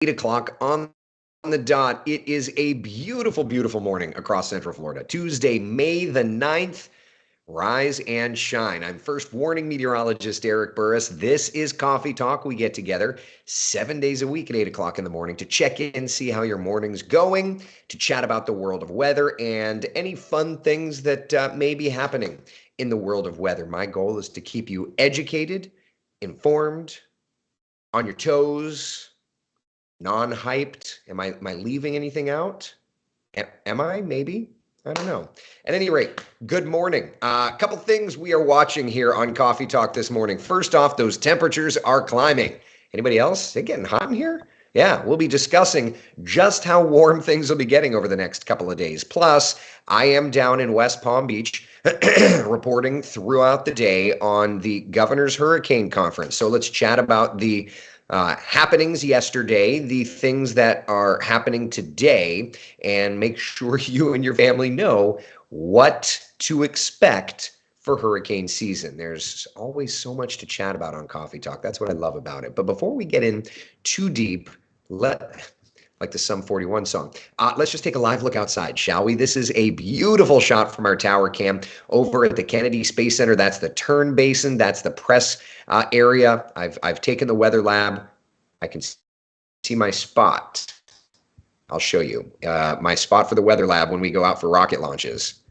8 o'clock on the dot. It is a beautiful, beautiful morning across Central Florida. Tuesday, May the 9th. Rise and shine. I'm first warning meteorologist Eric Burris. This is Coffee Talk. We get together 7 days a week at 8 o'clock in the morning to check in, see how your morning's going, to chat about the world of weather and any fun things that may be happening in the world of weather. My goal is to keep you educated, informed, on your toes, non-hyped. Am I leaving anything out? Am I? Maybe. I don't know. At any rate, good morning. A couple things we are watching here on Coffee Talk this morning. First off, those temperatures are climbing. Anybody else? Is it getting hot in here? Yeah, we'll be discussing just how warm things will be getting over the next couple of days. Plus, I am down in West Palm Beach reporting throughout the day on the Governor's Hurricane Conference. So let's chat about the happenings yesterday, the things that are happening today, and make sure you and your family know what to expect for hurricane season. There's always so much to chat about on Coffee Talk. That's what I love about it. But before we get in too deep, like the Sum 41 song. Let's just take a live look outside, shall we? This is a beautiful shot from our tower cam over at the Kennedy Space Center. That's the turn basin. That's the press area. I've taken the weather lab. I can see my spot. I'll show you my spot for the weather lab when we go out for rocket launches.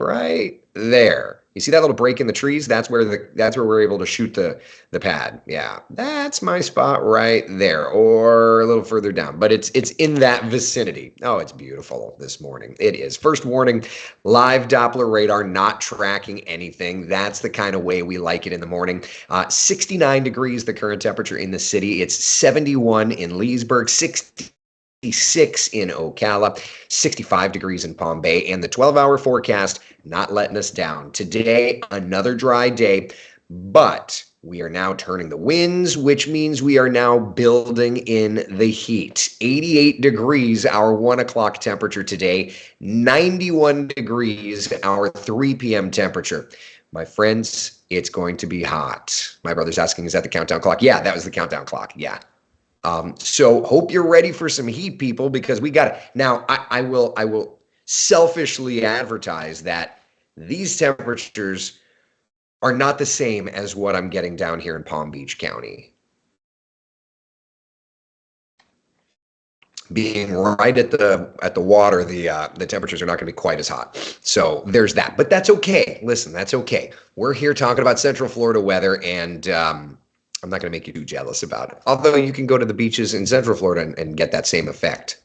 Right there. You see that little break in the trees? That's where we're able to shoot the pad. Yeah, that's my spot right there, or a little further down. But it's in that vicinity. Oh, it's beautiful this morning. It is. First warning: live Doppler radar not tracking anything. That's the kind of way we like it in the morning. 69 degrees the current temperature in the city. It's 71 in Leesburg. 66 in Ocala, 65 degrees in Palm Bay, and the 12-hour forecast not letting us down. Today, another dry day, but we are now turning the winds, which means we are now building in the heat. 88 degrees our 1 o'clock temperature today, 91 degrees our 3 p.m. temperature. My friends, it's going to be hot. My brother's asking, is that the countdown clock? Yeah, that was the countdown clock. Yeah. So hope you're ready for some heat, people, because we got it. Now, I will selfishly advertise that these temperatures are not the same as what I'm getting down here in Palm Beach County. Being right at the water, the temperatures are not going to be quite as hot. So there's that. But that's okay. Listen, that's okay. We're here talking about Central Florida weather, and I'm not going to make you too jealous about it. Although you can go to the beaches in Central Florida and get that same effect.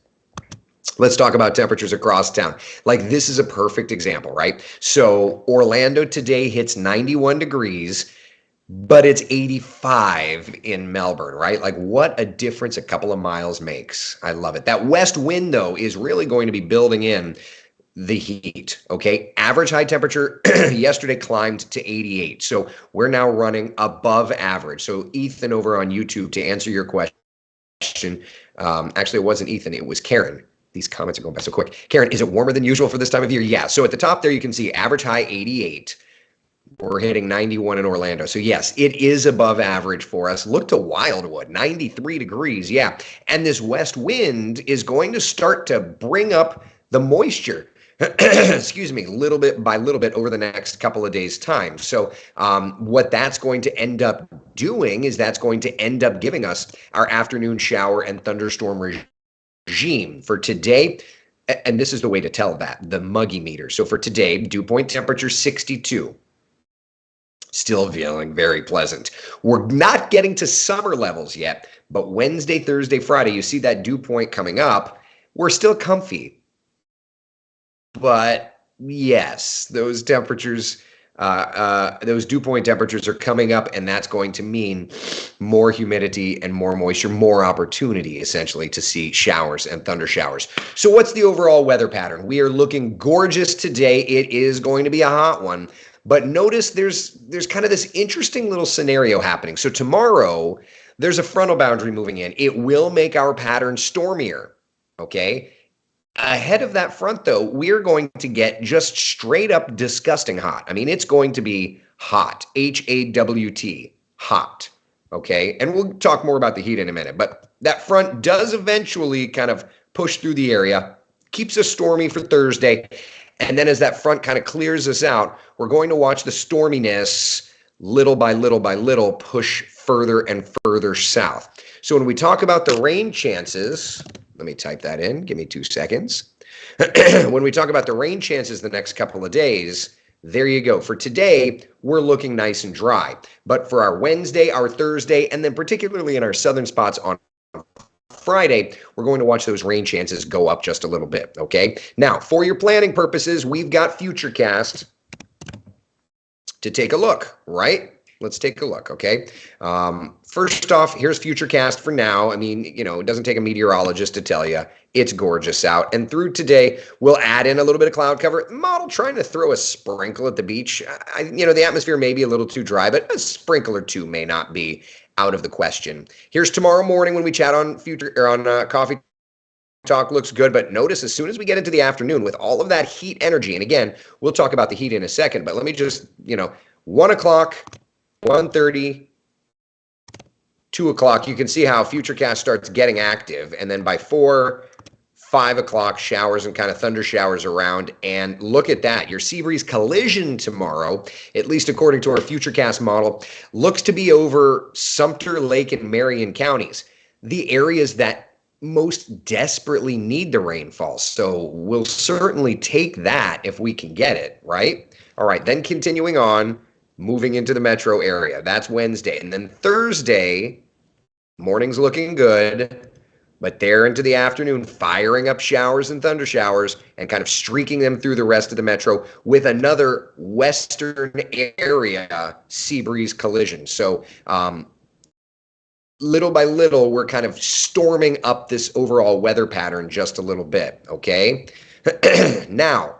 Let's talk about temperatures across town. Like, this is a perfect example, right? So Orlando today hits 91 degrees, but it's 85 in Melbourne, right? Like, what a difference a couple of miles makes. I love it. That west wind, though, is really going to be building in the heat. Okay, average high temperature yesterday climbed to 88, so we're now running above average. So Ethan over on YouTube, to answer your question, actually it wasn't Ethan, it was Karen. These comments are going by so quick. Karen, is it warmer than usual for this time of year? Yeah, so at the top there you can see average high 88. We're hitting 91 in Orlando. So yes, it is above average for us. Look to Wildwood, 93 degrees. Yeah, and this west wind is going to start to bring up the moisture excuse me, little bit by little bit over the next couple of days' time. So what that's going to end up doing is that's going to end up giving us our afternoon shower and thunderstorm regime for today. And this is the way to tell that, the muggy meter. So for today, dew point temperature 62. Still feeling very pleasant. We're not getting to summer levels yet, but Wednesday, Thursday, Friday, you see that dew point coming up. We're still comfy. But yes, those temperatures, those dew point temperatures are coming up, and that's going to mean more humidity and more moisture, more opportunity, essentially, to see showers and thunder showers. So what's the overall weather pattern? We are looking gorgeous today. It is going to be a hot one. But notice there's kind of this interesting little scenario happening. So tomorrow, there's a frontal boundary moving in. It will make our pattern stormier, okay? Ahead of that front, though, we're going to get just straight up disgusting hot. I mean, it's going to be hot, H-A-W-T, hot. Okay, and we'll talk more about the heat in a minute, but that front does eventually kind of push through the area, keeps us stormy for Thursday. And then as that front kind of clears us out, we're going to watch the storminess little by little by little push further and further south. So when we talk about the rain chances, let me type that in. Give me 2 seconds. When we talk about the rain chances the next couple of days, there you go. For today, we're looking nice and dry. But for our Wednesday, our Thursday, and then particularly in our southern spots on Friday, we're going to watch those rain chances go up just a little bit, okay? Now, for your planning purposes, we've got Futurecast to take a look, right? Let's take a look, okay? First off, here's Futurecast for now. I mean, you know, it doesn't take a meteorologist to tell you it's gorgeous out. And through today, we'll add in a little bit of cloud cover. Model trying to throw a sprinkle at the beach. You know, the atmosphere may be a little too dry, but a sprinkle or two may not be out of the question. Here's tomorrow morning when we chat on Coffee Talk. Looks good, but notice as soon as we get into the afternoon with all of that heat energy, and again, we'll talk about the heat in a second, but let me just, 1 o'clock, 1:30, 2 o'clock, you can see how Futurecast starts getting active, and then by 4, 5 o'clock, showers and kind of thunder showers around. And look at that. Your sea breeze collision tomorrow, at least according to our Futurecast model, looks to be over Sumter Lake and Marion counties, the areas that most desperately need the rainfall. So we'll certainly take that if we can get it, right? All right, then continuing on, moving into the metro area. That's Wednesday. And then Thursday, morning's looking good. But there into the afternoon, firing up showers and thunder showers and kind of streaking them through the rest of the metro with another western area sea breeze collision. So little by little, we're kind of storming up this overall weather pattern just a little bit, okay? Now,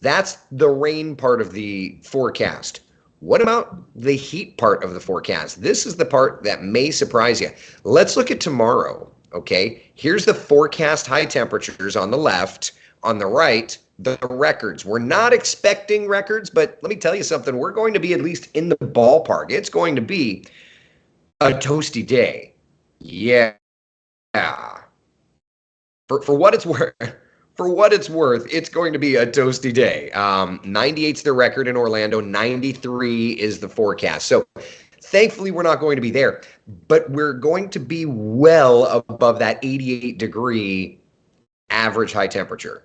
that's the rain part of the forecast. What about the heat part of the forecast? This is the part that may surprise you. Let's look at tomorrow. Okay, here's the forecast high temperatures on the left. On the right, the records. We're not expecting records, but let me tell you something. We're going to be at least in the ballpark. It's going to be a toasty day. Yeah. For what it's worth, it's going to be a toasty day. 98's the record in Orlando. 93 is the forecast. So thankfully, we're not going to be there, but we're going to be well above that 88-degree average high temperature.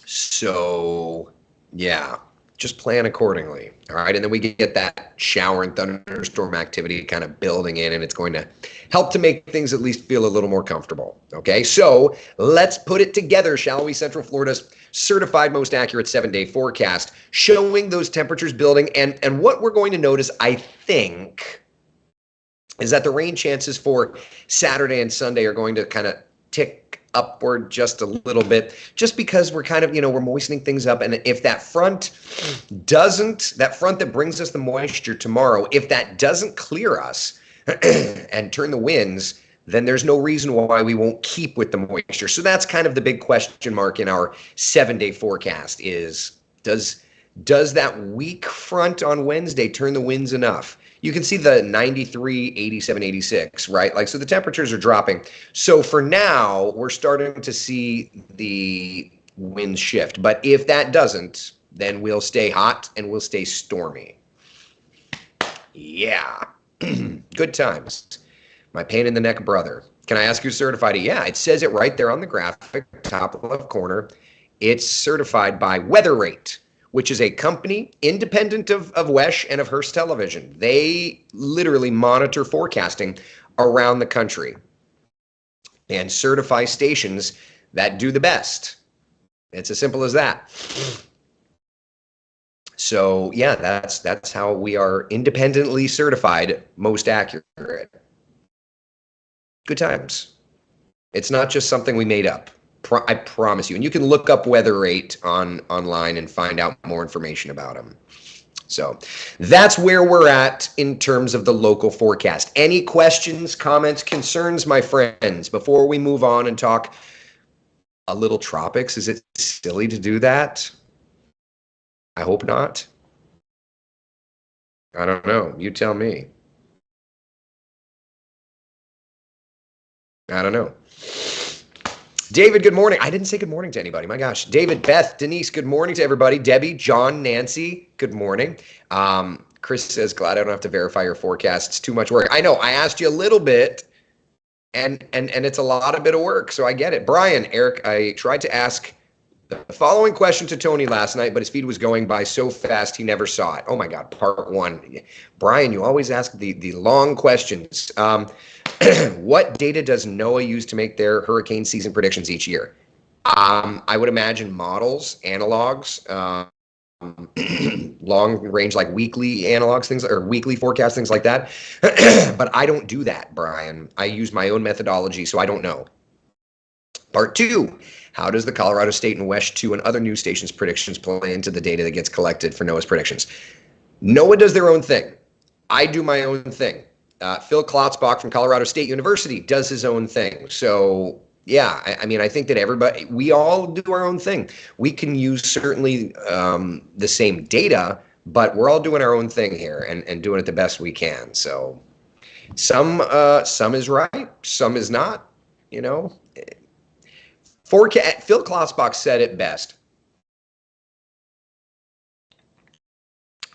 So, yeah, just plan accordingly. All right, and then we get that shower and thunderstorm activity kind of building in, and it's going to help to make things at least feel a little more comfortable. Okay, so let's put it together, shall we? Central Florida's certified most accurate 7-day forecast showing those temperatures building. And what we're going to notice, I think, is that the rain chances for Saturday and Sunday are going to kind of tick upward just a little bit, just because we're kind of, we're moistening things up. And if that front that brings us the moisture tomorrow, if that doesn't clear us and turn the winds, then there's no reason why we won't keep with the moisture. So that's kind of the big question mark in our 7-day forecast is, does that weak front on Wednesday turn the winds enough? You can see the 93, 87, 86, right? Like, so the temperatures are dropping. So for now, we're starting to see the winds shift. But if that doesn't, then we'll stay hot and we'll stay stormy. Yeah. Good times. My pain in the neck brother. Can I ask who certified it? Yeah, it says it right there on the graphic, top left corner. It's certified by WeatherRate, which is a company independent of WESH and of Hearst Television. They literally monitor forecasting around the country and certify stations that do the best. It's as simple as that. So yeah, that's how we are independently certified most accurate. Good times. It's not just something we made up. I promise you. And you can look up WeatherRate online and find out more information about them. So that's where we're at in terms of the local forecast. Any questions, comments, concerns, my friends, before we move on and talk a little tropics? Is it silly to do that? I hope not. I don't know. You tell me. I don't know. David, good morning. I didn't say good morning to anybody. My gosh. David, Beth, Denise, good morning to everybody. Debbie, John, Nancy, good morning. Chris says, glad I don't have to verify your forecast. It's too much work. I know. I asked you a little bit, and it's a lot of bit of work, so I get it. Brian, Eric, I tried to ask the following question to Tony last night, but his feed was going by so fast he never saw it. Oh my God, part one. Brian, you always ask the long questions. What data does NOAA use to make their hurricane season predictions each year? I would imagine models, analogs, long range, like weekly analogs, things, or weekly forecast, things like that. But I don't do that, Brian. I use my own methodology, so I don't know. Part two, how does the Colorado State and WESH 2 and other news stations' predictions play into the data that gets collected for NOAA's predictions? NOAA does their own thing. I do my own thing. Phil Klotzbach from Colorado State University does his own thing. So yeah, I mean, I think that we all do our own thing. We can use certainly the same data, but we're all doing our own thing here and doing it the best we can. So some is right, some is not, you know. Phil Klotzbach said it best.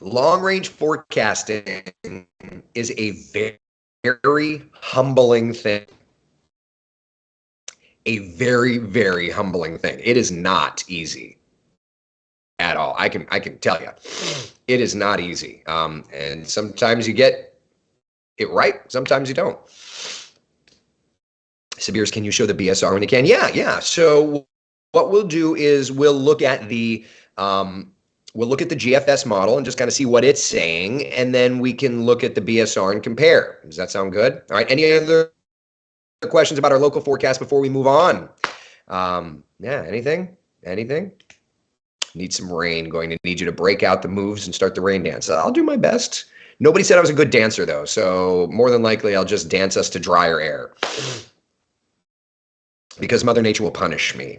Long-range forecasting is a very, very humbling thing. A very, very humbling thing. It is not easy at all. I can tell you, it is not easy. And sometimes you get it right, sometimes you don't. Sabirs, can you show the BSR when you can? Yeah. So what we'll do is we'll look at the GFS model and just kind of see what it's saying, and then we can look at the BSR and compare. Does that sound good? All right. Any other questions about our local forecast before we move on? Yeah. Anything? Need some rain. Going to need you to break out the moves and start the rain dance. I'll do my best. Nobody said I was a good dancer though, so more than likely I'll just dance us to drier air. Because Mother Nature will punish me.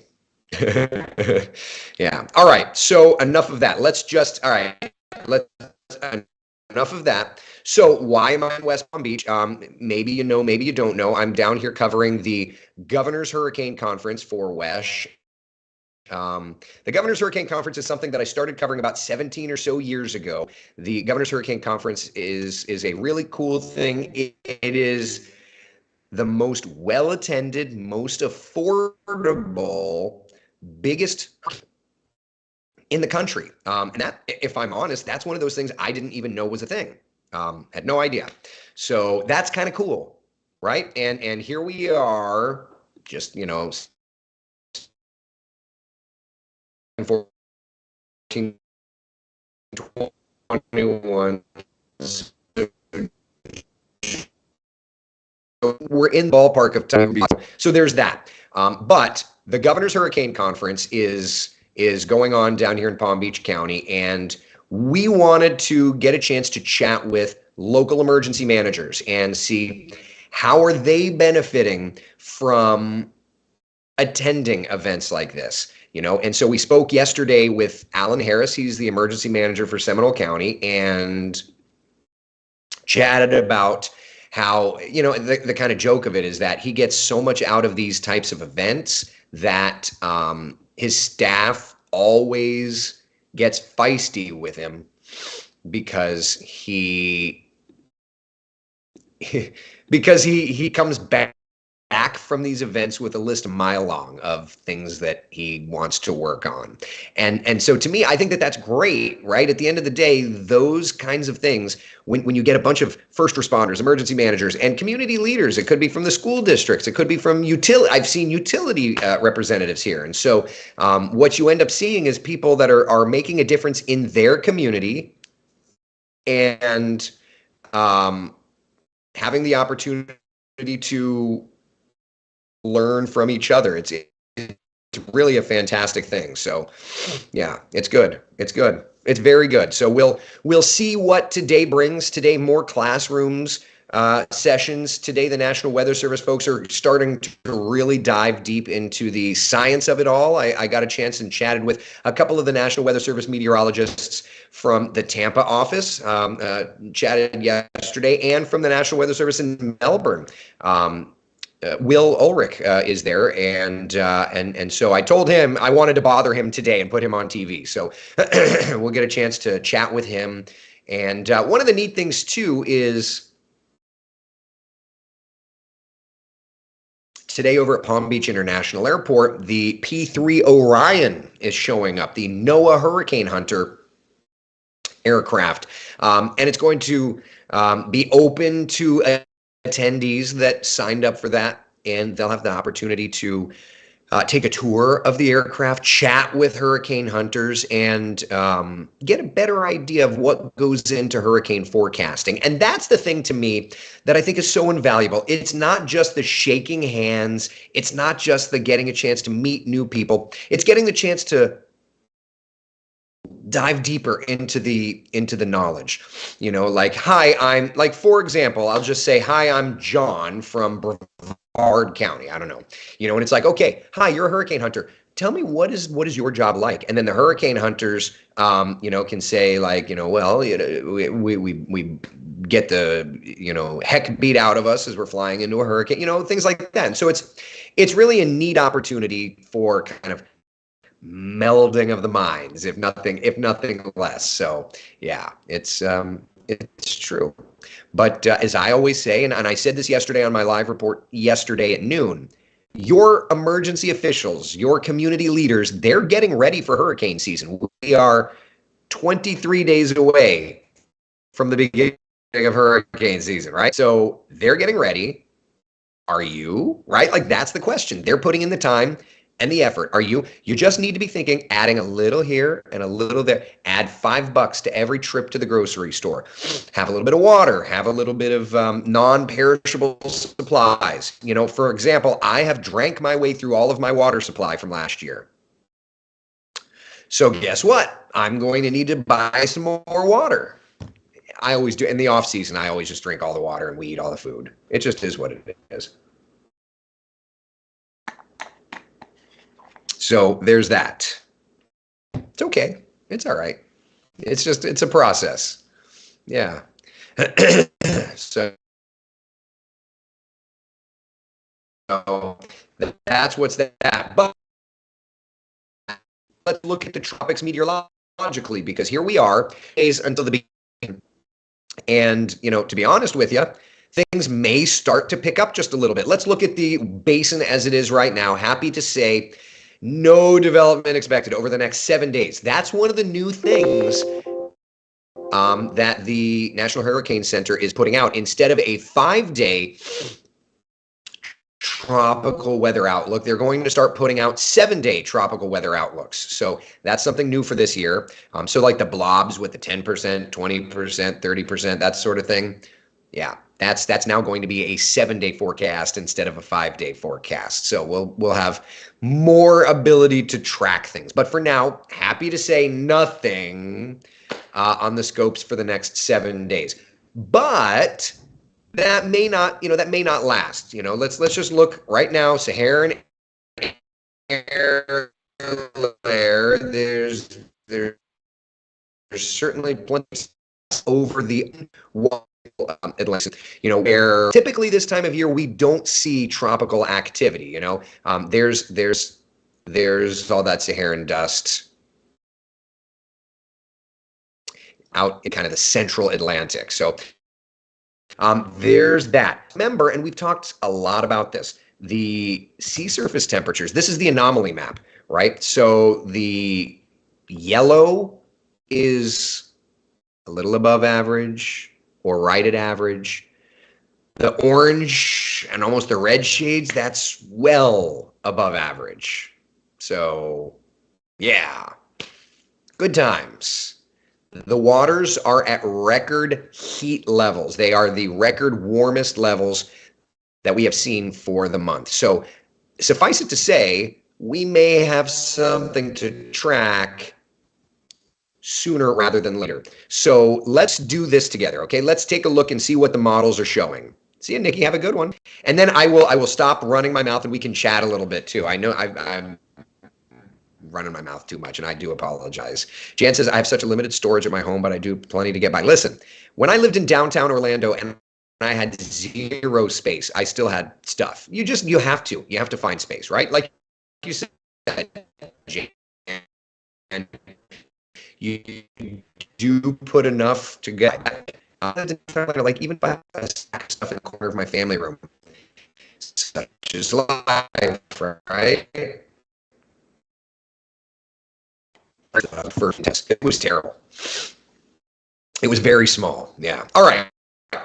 Yeah. All right. So enough of that. Enough of that. So why am I in West Palm Beach? Maybe you know, maybe you don't know. I'm down here covering the Governor's Hurricane Conference for WESH. The Governor's Hurricane Conference is something that I started covering about 17 or so years ago. The Governor's Hurricane Conference is a really cool thing. It is the most well-attended, most affordable, biggest in the country. And that, if I'm honest, that's one of those things I didn't even know was a thing. Had no idea. So that's kind of cool, right? And here we are, just, 14, 21. We're in the ballpark of time. So there's that. But the Governor's Hurricane Conference is going on down here in Palm Beach County, and we wanted to get a chance to chat with local emergency managers and see how are they benefiting from attending events like this. And so we spoke yesterday with Alan Harris. He's the emergency manager for Seminole County, and chatted about how, the kind of joke of it is that he gets so much out of these types of events that his staff always gets feisty with him because he comes back from these events with a list a mile long of things that he wants to work on. And so to me, I think that that's great, right? At the end of the day, those kinds of things, when you get a bunch of first responders, emergency managers, and community leaders, it could be from the school districts, it could be from I've seen utility representatives here. And so what you end up seeing is people that are making a difference in their community and having the opportunity to learn from each other. It's really a fantastic thing. So yeah, it's good. It's very good. So we'll see what today brings. Today, more classrooms, sessions. Today, the National Weather Service folks are starting to really dive deep into the science of it all. I got a chance and chatted with a couple of the National Weather Service meteorologists from the Tampa office, chatted yesterday, and from the National Weather Service in Melbourne. Will Ulrich is there, and so I told him I wanted to bother him today and put him on TV. So we'll get a chance to chat with him. And one of the neat things too is today over at Palm Beach International Airport, the P-3 Orion is showing up, the NOAA Hurricane Hunter aircraft, and it's going to be open to attendees that signed up for that, and they'll have the opportunity to take a tour of the aircraft, chat with hurricane hunters, and get a better idea of what goes into hurricane forecasting. And that's the thing to me that I think is so invaluable. It's not just the shaking hands. It's not just the getting a chance to meet new people. It's getting the chance to dive deeper into the knowledge. You know, like, hi, I'm like, for example, I'll just say, hi, I'm John from Brevard County. I don't know, you know, and it's like, okay, hi, you're a hurricane hunter. Tell me what is your job like? And then the hurricane hunters, you know, can say like, you know, well, you know, we get the, you know, heck beat out of us as we're flying into a hurricane, you know, things like that. And so it's really a neat opportunity for kind of melding of the minds, if nothing less. So yeah, it's true. But as I always say, and I said this yesterday on my live report yesterday at noon, your emergency officials, your community leaders, they're getting ready for hurricane season. We are 23 days away from the beginning of hurricane season, right? So they're getting ready. Are you? Right? Like, that's the question. They're putting in the time and the effort. Are you? You just need to be thinking, adding a little here and a little there. Add $5 to every trip to the grocery store. Have a little bit of water. Have a little bit of non-perishable supplies. You know, for example, I have drank my way through all of my water supply from last year. So guess what? I'm going to need to buy some more water. I always do. In the off season, I always just drink all the water and we eat all the food. It just is what it is. So there's that. It's okay. It's all right. It's a process. Yeah. So that's what's that. But let's look at the tropics meteorologically, because here we are, days until the beginning. And, you know, to be honest with you, things may start to pick up just a little bit. Let's look at the basin as it is right now. Happy to say, no development expected over the next 7 days. That's one of the new things that the National Hurricane Center is putting out. Instead of a 5-day tropical weather outlook, they're going to start putting out 7-day tropical weather outlooks. So that's something new for this year. So like the blobs with the 10%, 20%, 30%, that sort of thing. Yeah. That's now going to be a 7-day forecast instead of a 5-day forecast. So we'll have more ability to track things. But for now, happy to say nothing on the scopes for the next 7 days. But that may not, that may not last. Let's just look right now. Saharan air layer. There's certainly plenty over the Atlantic, where typically this time of year we don't see tropical activity. There's all that Saharan dust out in kind of the central Atlantic. So there's that. Remember, and we've talked a lot about this, the sea surface temperatures. This is the anomaly map, right? So the yellow is a little above average or right at average. The orange and almost the red shades, that's well above average. So yeah, good times. The waters are at record heat levels. They are the record warmest levels that we have seen for the month. So suffice it to say, we may have something to track sooner rather than later. So let's do this together, okay? Let's take a look and see what the models are showing. See you, Nikki. Have a good one. And then I will stop running my mouth and we can chat a little bit too. I know I'm running my mouth too much, and I do apologize. Jan says, I have such a limited storage at my home, but I do plenty to get by. Listen, when I lived in downtown Orlando and I had zero space, I still had stuff. You have to find space, right? Like you said, Jan, and you do put enough to get. Like even by a stack of stuff in the corner of my family room, such is life, right? First test, it was terrible. It was very small. Yeah. All right.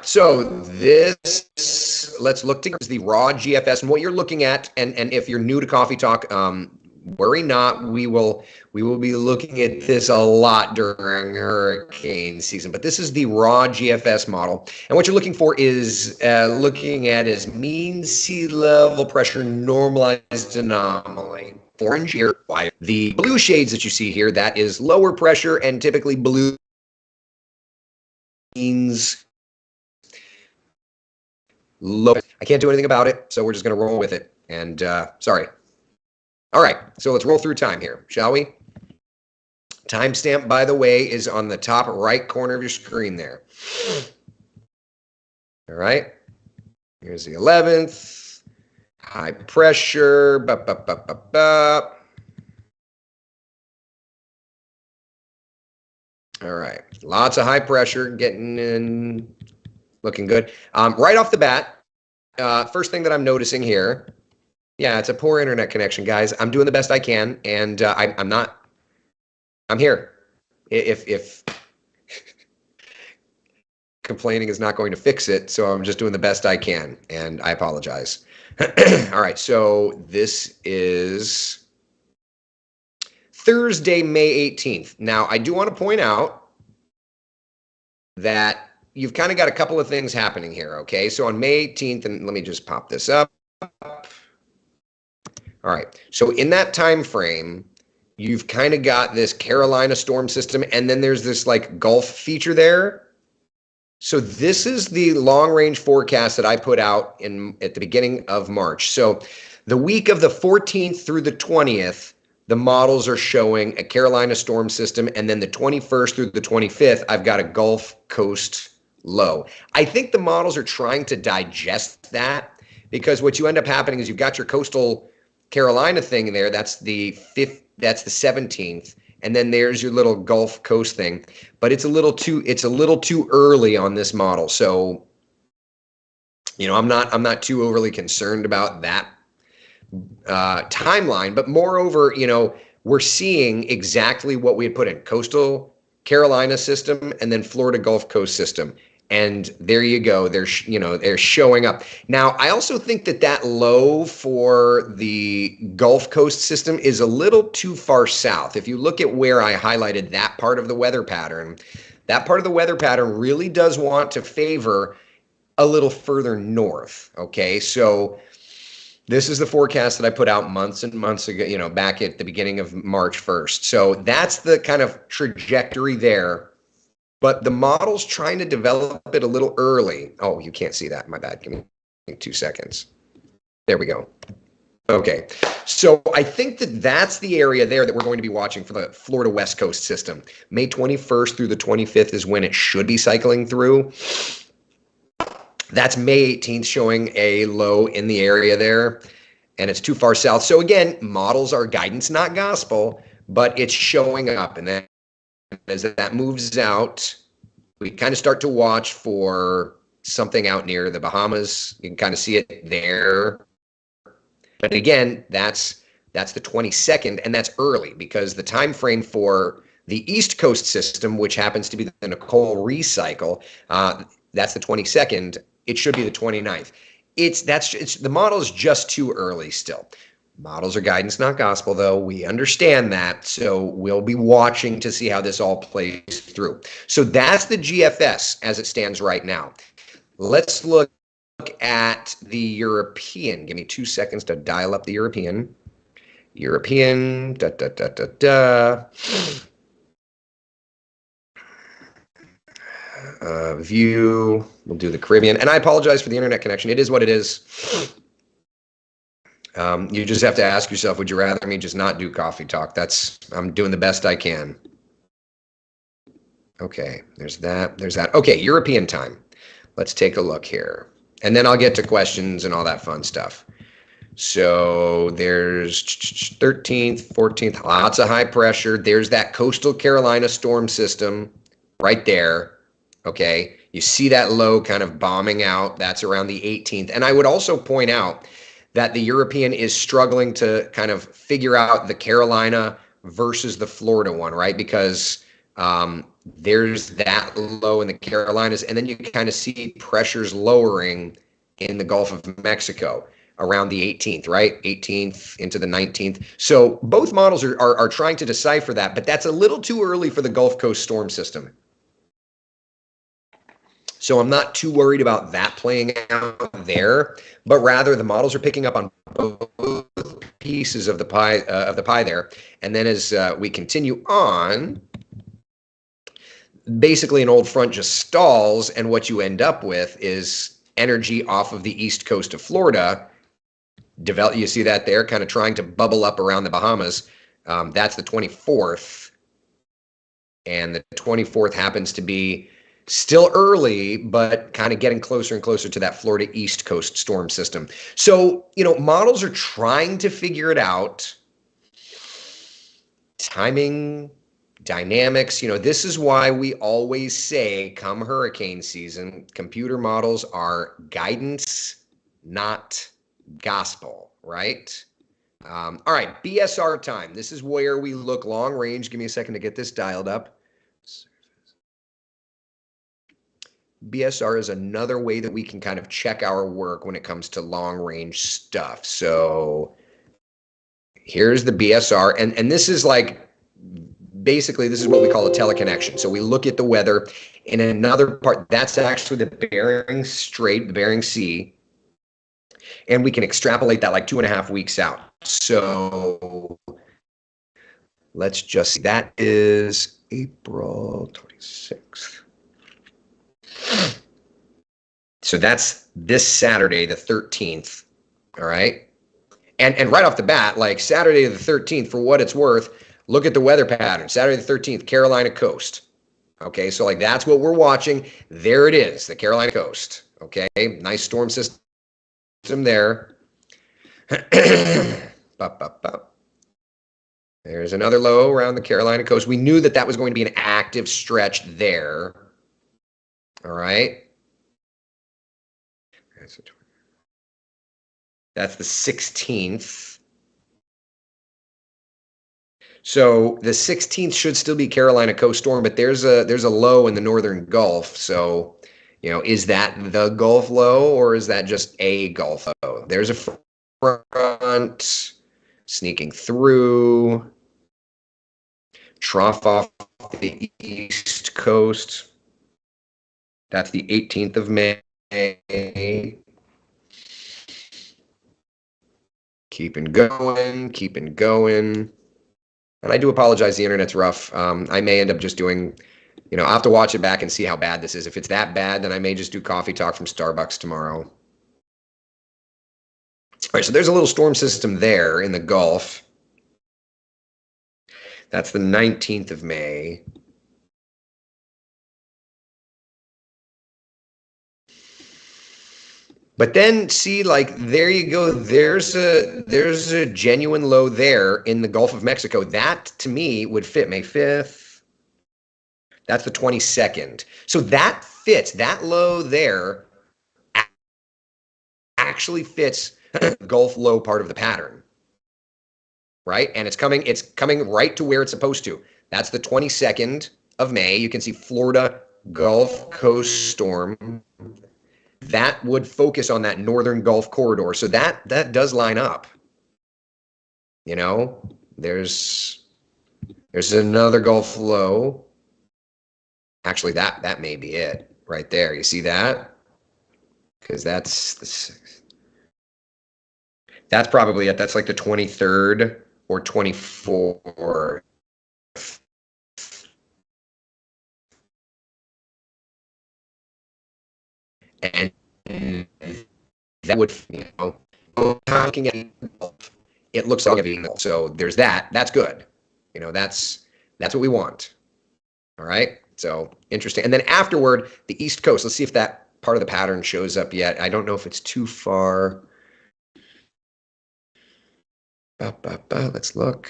So this, let's look together the raw GFS, and what you're looking at, and if you're new to Coffee Talk, worry not. We will be looking at this a lot during hurricane season. But this is the raw GFS model, and what you're looking for is mean sea level pressure normalized anomaly. Orange here, the blue shades that you see here, that is lower pressure, and typically blue means low. I can't do anything about it, so we're just going to roll with it. And sorry. All right, so let's roll through time here, shall we? Timestamp, by the way, is on the top right corner of your screen there. All right, here's the 11th. High pressure. All right, lots of high pressure getting in, looking good. Right off the bat, first thing that I'm noticing here, yeah, it's a poor internet connection, guys. I'm doing the best I can, and I'm here. If complaining is not going to fix it, so I'm just doing the best I can, and I apologize. All right, so this is Thursday, May 18th. Now, I do want to point out that you've kind of got a couple of things happening here, okay? So on May 18th, and let me just pop this up. All right, so in that time frame, you've kind of got this Carolina storm system, and then there's this like Gulf feature there. So this is the long range forecast that I put out at the beginning of March. So the week of the 14th through the 20th, the models are showing a Carolina storm system, and then the 21st through the 25th, I've got a Gulf Coast low. I think the models are trying to digest that, because what you end up happening is you've got your coastal Carolina thing there. That's the 17th, and then there's your little Gulf Coast thing. But it's a little too early on this model. So, I'm not too overly concerned about that timeline. But moreover, we're seeing exactly what we had put in: coastal Carolina system and then Florida Gulf Coast system. And there you go. They're showing up. Now, I also think that low for the Gulf Coast system is a little too far south. If you look at where I highlighted that part of the weather pattern really does want to favor a little further north. Okay, so this is the forecast that I put out months and months ago, back at the beginning of March 1st. So that's the kind of trajectory there. But the model's trying to develop it a little early. Oh, you can't see that. My bad. Give me 2 seconds. There we go. Okay. So I think that's the area there that we're going to be watching for the Florida West Coast system. May 21st through the 25th is when it should be cycling through. That's May 18th showing a low in the area there, and it's too far south. So again, models are guidance, not gospel, but it's showing up. And then as that moves out, we kind of start to watch for something out near the Bahamas. You can kind of see it there. But again, that's the 22nd, and that's early, because the time frame for the East Coast system, which happens to be the Nicole recycle, that's the 22nd. It should be the 29th. The model is just too early still. Models are guidance, not gospel, though. We understand that. So we'll be watching to see how this all plays through. So that's the GFS as it stands right now. Let's look at the European. Give me 2 seconds to dial up the European. View. We'll do the Caribbean. And I apologize for the internet connection. It is what it is. You just have to ask yourself, would you rather me just not do coffee talk? I'm doing the best I can. Okay, there's that. There's that. Okay, European time. Let's take a look here. And then I'll get to questions and all that fun stuff. So there's 13th, 14th, lots of high pressure. There's that coastal Carolina storm system right there. Okay, you see that low kind of bombing out. That's around the 18th. And I would also point out that the European is struggling to kind of figure out the Carolina versus the Florida one, right? Because there's that low in the Carolinas, and then you kind of see pressures lowering in the Gulf of Mexico around the 18th, right? 18th into the 19th. So both models are trying to decipher that, but that's a little too early for the Gulf Coast storm system. So I'm not too worried about that playing out there, but rather the models are picking up on both pieces of the pie there. And then as we continue on, basically an old front just stalls, and what you end up with is energy off of the east coast of Florida. You see that there, kind of trying to bubble up around the Bahamas. That's the 24th, and the 24th happens to be still early, but kind of getting closer and closer to that Florida East Coast storm system. So, models are trying to figure it out. Timing, dynamics, this is why we always say, come hurricane season, computer models are guidance, not gospel, right? All right, BSR time. This is where we look long range. Give me a second to get this dialed up. BSR is another way that we can kind of check our work when it comes to long range stuff. So here's the BSR, and this is like, basically this is what we call a teleconnection. So we look at the weather in another part. That's actually the Bering Strait, the Bering Sea, and we can extrapolate that like 2.5 weeks out. So let's just see. That is April 26th. So that's this Saturday, the 13th. All right. And right off the bat, like Saturday the 13th, for what it's worth, look at the weather pattern. Saturday the 13th, Carolina coast. Okay, so like that's what we're watching. There it is, the Carolina coast. Okay, nice storm system there. There's another low around the Carolina coast. We knew that that was going to be an active stretch there. All right. That's the 16th. So the 16th should still be Carolina coast storm, but there's a low in the northern Gulf. So, is that the Gulf low or is that just a Gulf low? There's a front sneaking through, trough off the east coast. That's the 18th of May. Keeping going. And I do apologize, the internet's rough. I may end up just doing, I'll have to watch it back and see how bad this is. If it's that bad, then I may just do coffee talk from Starbucks tomorrow. All right, so there's a little storm system there in the Gulf. That's the 19th of May. But then see, like, there you go. There's a genuine low there in the Gulf of Mexico. That to me would fit May 5th. That's the 22nd. So that fits, that low there actually fits the Gulf low part of the pattern. Right? And it's coming right to where it's supposed to. That's the 22nd of May. You can see Florida Gulf Coast storm. That would focus on that northern Gulf corridor. So that does line up. There's another Gulf low. Actually, that may be it right there. You see that? Because that's probably it. That's like the 23rd or 24th. And that would, Looking at it looks like a V. So there's that. That's good. That's what we want. All right. So interesting. And then afterward, the East Coast. Let's see if that part of the pattern shows up yet. I don't know if it's too far. Let's look.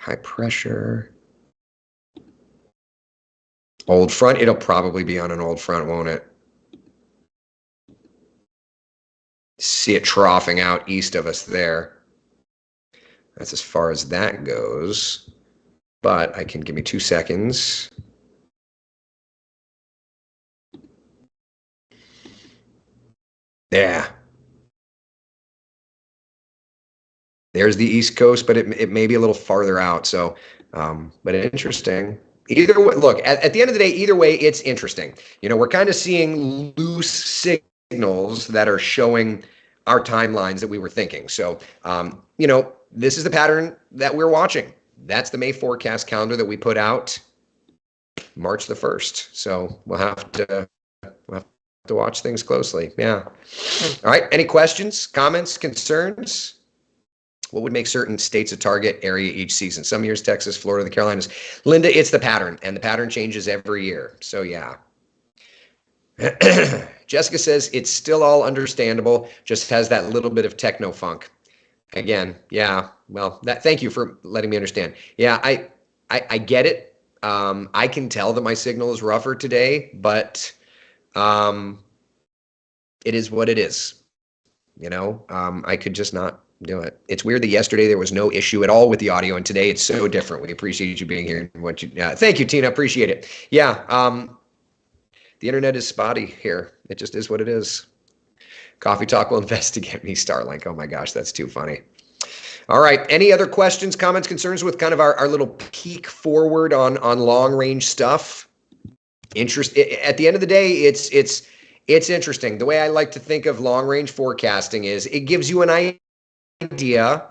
High pressure. Old front. It'll probably be on an old front, won't it? See it troughing out east of us there. That's as far as that goes. But I can give me 2 seconds. Yeah. There's the East Coast, but it may be a little farther out. So, but interesting. Either way, look, at the end of the day, either way, it's interesting. We're kind of seeing loose signals that are showing our timelines that we were thinking. So, this is the pattern that we're watching. That's the May forecast calendar that we put out March the 1st. So we'll have to watch things closely. Yeah. All right. Any questions, comments, concerns? What would make certain states a target area each season? Some years, Texas, Florida, the Carolinas. Linda, it's the pattern, and the pattern changes every year. So, yeah. Jessica says it's still all understandable, just has that little bit of techno funk. Again, yeah. Well, thank you for letting me understand. Yeah, I get it. I can tell that my signal is rougher today, but it is what it is. I could just not do it. It's weird that yesterday there was no issue at all with the audio, and today it's so different. We appreciate you being here. Thank you, Tina. Appreciate it. Yeah. The internet is spotty here. It just is what it is. Coffee Talk will investigate me, Starlink. Oh my gosh, that's too funny. All right. Any other questions, comments, concerns with kind of our little peek forward on long range stuff? At the end of the day, it's interesting. The way I like to think of long range forecasting is it gives you an idea.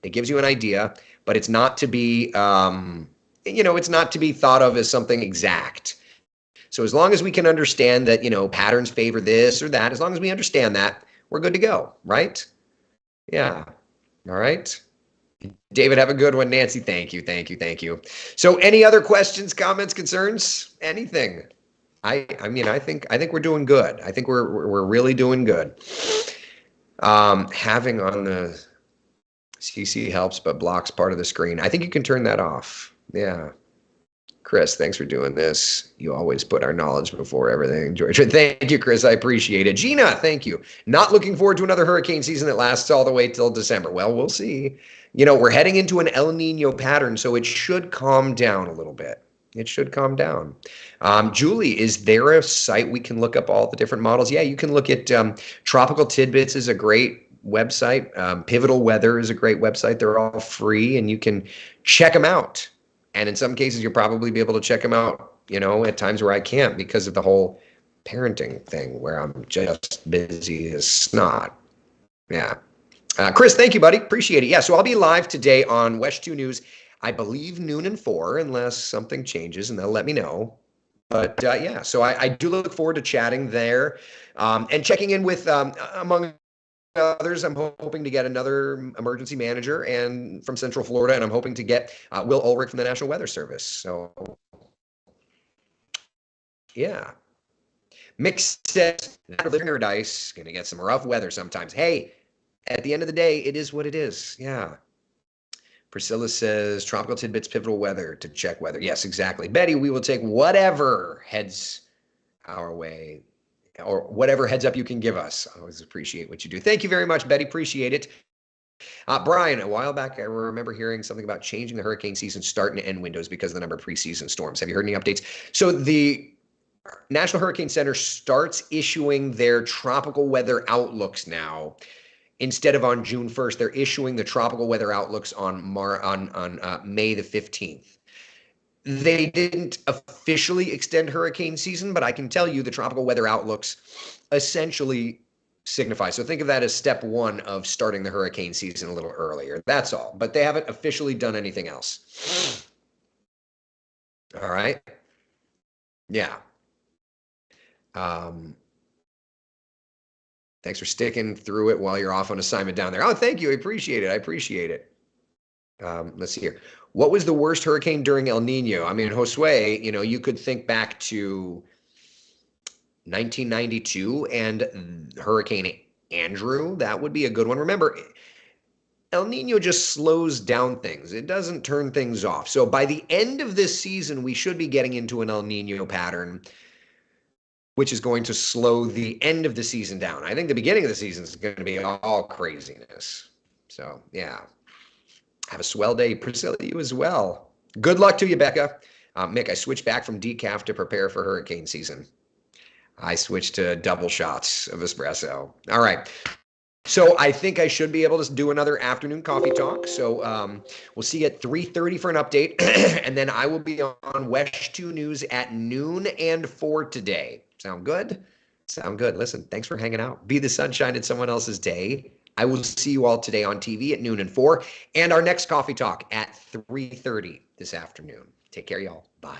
It gives you an idea, but it's not to be it's not to be thought of as something exact. So as long as we can understand that, patterns favor this or that, as long as we understand that, we're good to go, right? Yeah. All right. David, have a good one. Nancy, thank you. So any other questions, comments, concerns, anything? I think we're doing good. I think we're really doing good. Having on the CC helps, but blocks part of the screen. I think you can turn that off. Yeah. Chris, thanks for doing this. You always put our knowledge before everything, George. Thank you, Chris. I appreciate it. Gina, thank you. Not looking forward to another hurricane season that lasts all the way till December. Well, we'll see. We're heading into an El Nino pattern, so it should calm down a little bit. It should calm down. Julie, is there a site we can look up all the different models? Yeah, you can look at Tropical Tidbits is a great website. Pivotal Weather is a great website. They're all free, and you can check them out. And in some cases, you'll probably be able to check them out, at times where I can't because of the whole parenting thing where I'm just busy as snot. Yeah. Chris, thank you, buddy. Appreciate it. Yeah, so I'll be live today on WESH 2 News, I believe noon and 4, unless something changes, and they'll let me know. But yeah, so I do look forward to chatting there and checking in with, among others, I'm hoping to get another emergency manager and from Central Florida, and I'm hoping to get Will Ulrich from the National Weather Service. So, yeah. Mick says, living paradise, gonna get some rough weather sometimes. Hey, at the end of the day, it is what it is. Yeah. Priscilla says, tropical tidbits, pivotal weather to check weather. Yes, exactly. Betty, we will take whatever heads our way or whatever heads up you can give us. I always appreciate what you do. Thank you very much, Betty. Appreciate it. Brian, a while back, I remember hearing something about changing the hurricane season start and end windows because of the number of preseason storms. Have you heard any updates? So the National Hurricane Center starts issuing their tropical weather outlooks now. Instead of on June 1st, they're issuing the tropical weather outlooks on May the 15th. They didn't officially extend hurricane season, but I can tell you the tropical weather outlooks essentially signify. So think of that as step one of starting the hurricane season a little earlier. That's all. But they haven't officially done anything else. All right. Yeah. Thanks for sticking through it while you're off on assignment down there. Oh, thank you. I appreciate it. I appreciate it. Let's see here. What was the worst hurricane during El Nino? I mean, Josue, you could think back to 1992 and Hurricane Andrew. That would be a good one. Remember, El Nino just slows down things. It doesn't turn things off. So by the end of this season, we should be getting into an El Nino pattern, which is going to slow the end of the season down. I think the beginning of the season is going to be all craziness. So, yeah. Have a swell day. Priscilla, you as well. Good luck to you, Becca. Mick, I switched back from decaf to prepare for hurricane season. I switched to double shots of espresso. All right. So I think I should be able to do another afternoon coffee talk. So we'll see you at 3:30 for an update. And then I will be on WESH 2 News at noon and 4 today. Sound good? Sound good. Listen, thanks for hanging out. Be the sunshine in someone else's day. I will see you all today on TV at noon and 4. And our next coffee talk at 3:30 this afternoon. Take care, y'all. Bye.